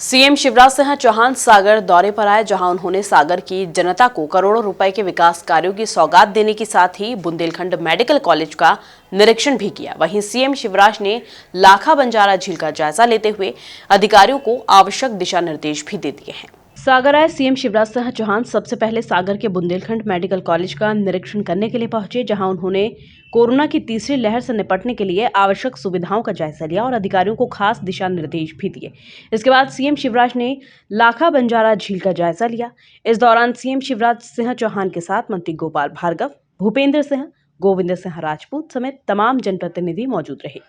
CM Shivraj Singh Chauhan सागर दौरे पर आए, जहां उन्होंने सागर की जनता को करोड़ों रुपए के विकास कार्यों की सौगात देने के साथ ही बुंदेलखंड मेडिकल कॉलेज का निरीक्षण भी किया। वहीं सीएम शिवराज ने लाखा बंजारा झील का जायजा लेते हुए अधिकारियों को आवश्यक दिशा निर्देश भी दे दिए हैं। सागर आए सीएम शिवराज सिंह चौहान सबसे पहले सागर के बुंदेलखंड मेडिकल कॉलेज का निरीक्षण करने के लिए पहुंचे, जहां उन्होंने कोरोना की तीसरी लहर से निपटने के लिए आवश्यक सुविधाओं का जायजा लिया और अधिकारियों को खास दिशा निर्देश भी दिए। इसके बाद सीएम शिवराज ने लाखा बंजारा झील का जायजा लिया। इस दौरान सीएम शिवराज सिंह चौहान के साथ मंत्री गोपाल भार्गव, भूपेंद्र सिंह, गोविंद सिंह राजपूत समेत तमाम जनप्रतिनिधि मौजूद रहे।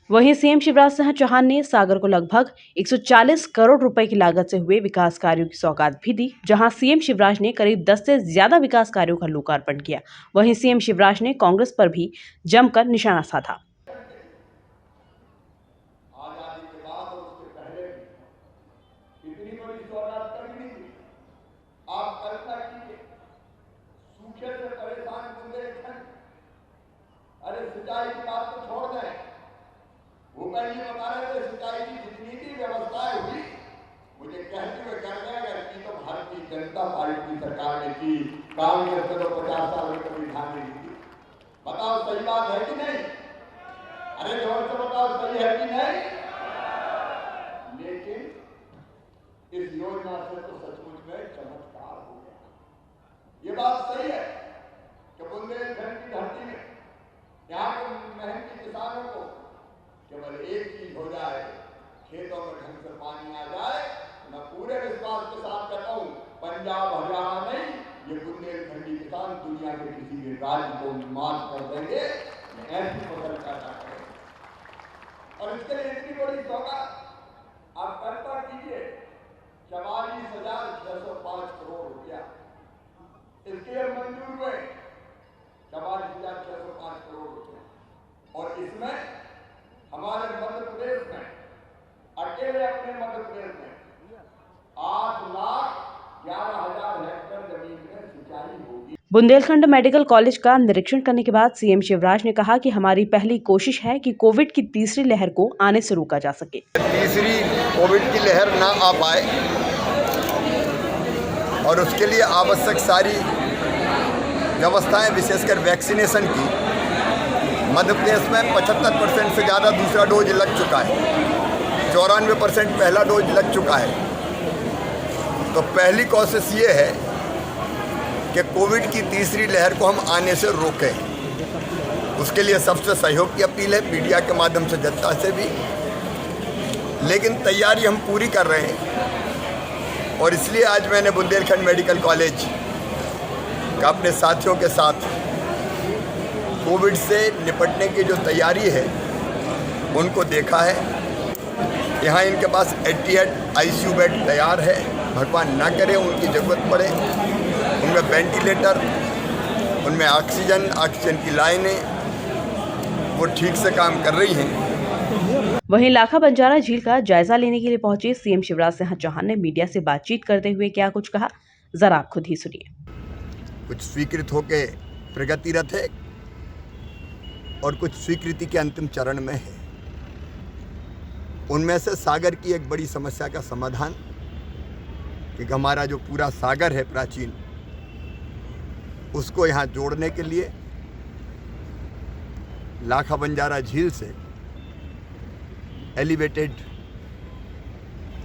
वहीं सीएम शिवराज सिंह चौहान ने सागर को लगभग 140 करोड़ रुपए की लागत से हुए विकास कार्यों की सौगात भी दी, जहां सीएम शिवराज ने करीब 10 से ज्यादा विकास कार्यों का लोकार्पण किया। वहीं सीएम शिवराज ने कांग्रेस पर भी जमकर निशाना साधा। वो पहले बता रहे थे सिंचाई की जितनी भी व्यवस्थाएं हुई, मुझे कहते हुए कर गए कि तो भारतीय जनता पार्टी की सरकार ने की, कांग्रेस ने तो 50 साल में कभी ध्यान नहीं दी। बताओ सही बात है कि नहीं? अरे जोर से बताओ सही है कि नहीं? लेकिन इस योजना से तो सचमुच में चमत्कार हो गया। ये बात सही है कि बुंदेलखंड की धरती में यहाँ के मेहनती किसानों को केवल एक चीज हो जाए, खेतों में ढंग से पानी आ जाए। मैं पूरे विश्वास के साथ कहता हूँ, पंजाब हरियाणा नहीं, ये बुंदेलखंडी किसान दुनिया के किसी भी राज्य को मात कर देंगे। ऐसी फसल पैदा करें और इसके लिए इतनी बड़ी सौगात आप कल्पना कीजिए, 44,605 करोड़ रुपया इसके लिए मंजूर हुए। 44,605 करोड़ रुपया और इसमें हमारे मध्य प्रदेश में, अकेले अपने मध्य प्रदेश में 8,11,000 हेक्टेयर जमीन में सिंचाई होगी। बुंदेलखंड मेडिकल कॉलेज का निरीक्षण करने के बाद सीएम शिवराज ने कहा कि हमारी पहली कोशिश है कि कोविड की तीसरी लहर को आने से रोका जा सके। तीसरी कोविड की लहर ना आ पाए और उसके लिए आवश्यक सारी व्यवस्थाएं, विशेषकर वैक्सीनेशन की, मध्य प्रदेश में 75% से ज़्यादा दूसरा डोज लग चुका है, 94% पहला डोज लग चुका है। तो पहली कोशिश ये है कि कोविड की तीसरी लहर को हम आने से रोकें। उसके लिए सबसे सहयोग की अपील है, मीडिया के माध्यम से, जनता से भी। लेकिन तैयारी हम पूरी कर रहे हैं और इसलिए आज मैंने बुंदेलखंड मेडिकल कॉलेज का अपने साथियों के साथ कोविड से निपटने की जो तैयारी है उनको देखा है। यहाँ इनके पास 88 आईसीयू बेड तैयार है, भगवान ना करे उनकी ज़रूरत पड़े। उनमें वेंटिलेटर, उनमें ऑक्सीजन की लाइनें वो ठीक से काम कर रही हैं। वहीं लाखा बंजारा झील का जायजा लेने के लिए पहुंचे सीएम शिवराज सिंह चौहान ने मीडिया से बातचीत करते हुए क्या कुछ कहा, जरा आप खुद ही सुनिए। कुछ स्वीकृत होके प्रगतिरत है और कुछ स्वीकृति के अंतिम चरण में है। उनमें से सागर की एक बड़ी समस्या का समाधान, कि हमारा जो पूरा सागर है प्राचीन, उसको यहाँ जोड़ने के लिए लाखा बंजारा झील से एलिवेटेड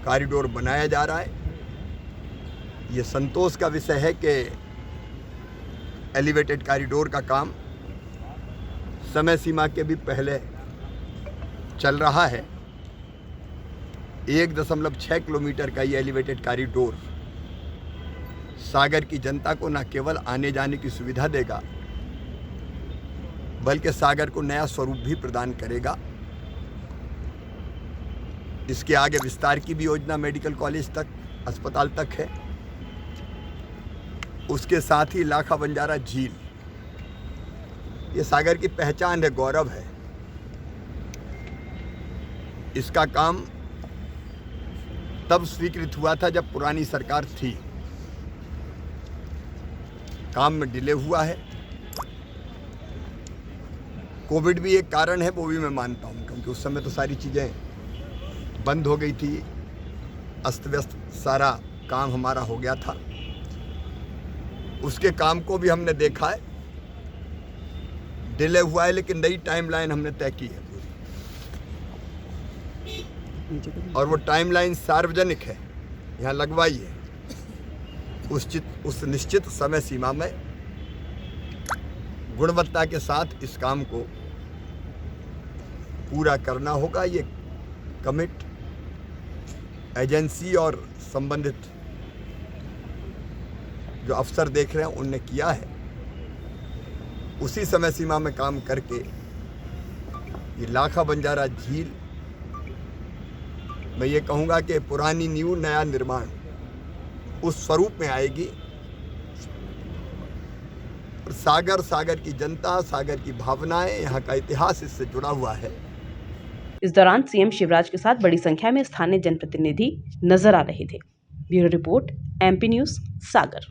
कॉरिडोर बनाया जा रहा है। ये संतोष का विषय है कि एलिवेटेड कॉरिडोर का काम समय सीमा के भी पहले चल रहा है। 1.6 किलोमीटर का ये एलिवेटेड कॉरिडोर सागर की जनता को न केवल आने जाने की सुविधा देगा, बल्कि सागर को नया स्वरूप भी प्रदान करेगा। इसके आगे विस्तार की भी योजना मेडिकल कॉलेज तक, अस्पताल तक है। उसके साथ ही लाखा बंजारा झील, ये सागर की पहचान है, गौरव है। इसका काम तब स्वीकृत हुआ था जब पुरानी सरकार थी। काम में डिले हुआ है। कोविड भी एक कारण है, वो भी मैं मानता हूँ, क्योंकि उस समय तो सारी चीज़ें बंद हो गई थी, अस्त व्यस्त सारा काम हमारा हो गया था। उसके काम को भी हमने देखा है, डिले हुआ है, लेकिन नई टाइमलाइन हमने तय की है पूरी। और वो टाइमलाइन सार्वजनिक है, यहाँ लगवाई है। उस निश्चित समय सीमा में गुणवत्ता के साथ इस काम को पूरा करना होगा। ये कमिट एजेंसी और संबंधित जो अफसर देख रहे हैं उनने किया है। उसी समय सीमा में काम करके ये लाखा बंजारा झील, मैं ये कहूँगा कि पुरानी नींव नया निर्माण उस स्वरूप में आएगी। और सागर की जनता, सागर की भावनाएं, यहाँ का इतिहास इससे जुड़ा हुआ है। इस दौरान सीएम शिवराज के साथ बड़ी संख्या में स्थानीय जनप्रतिनिधि नजर आ रहे थे। ब्यूरो रिपोर्ट, MP न्यूज़, सागर।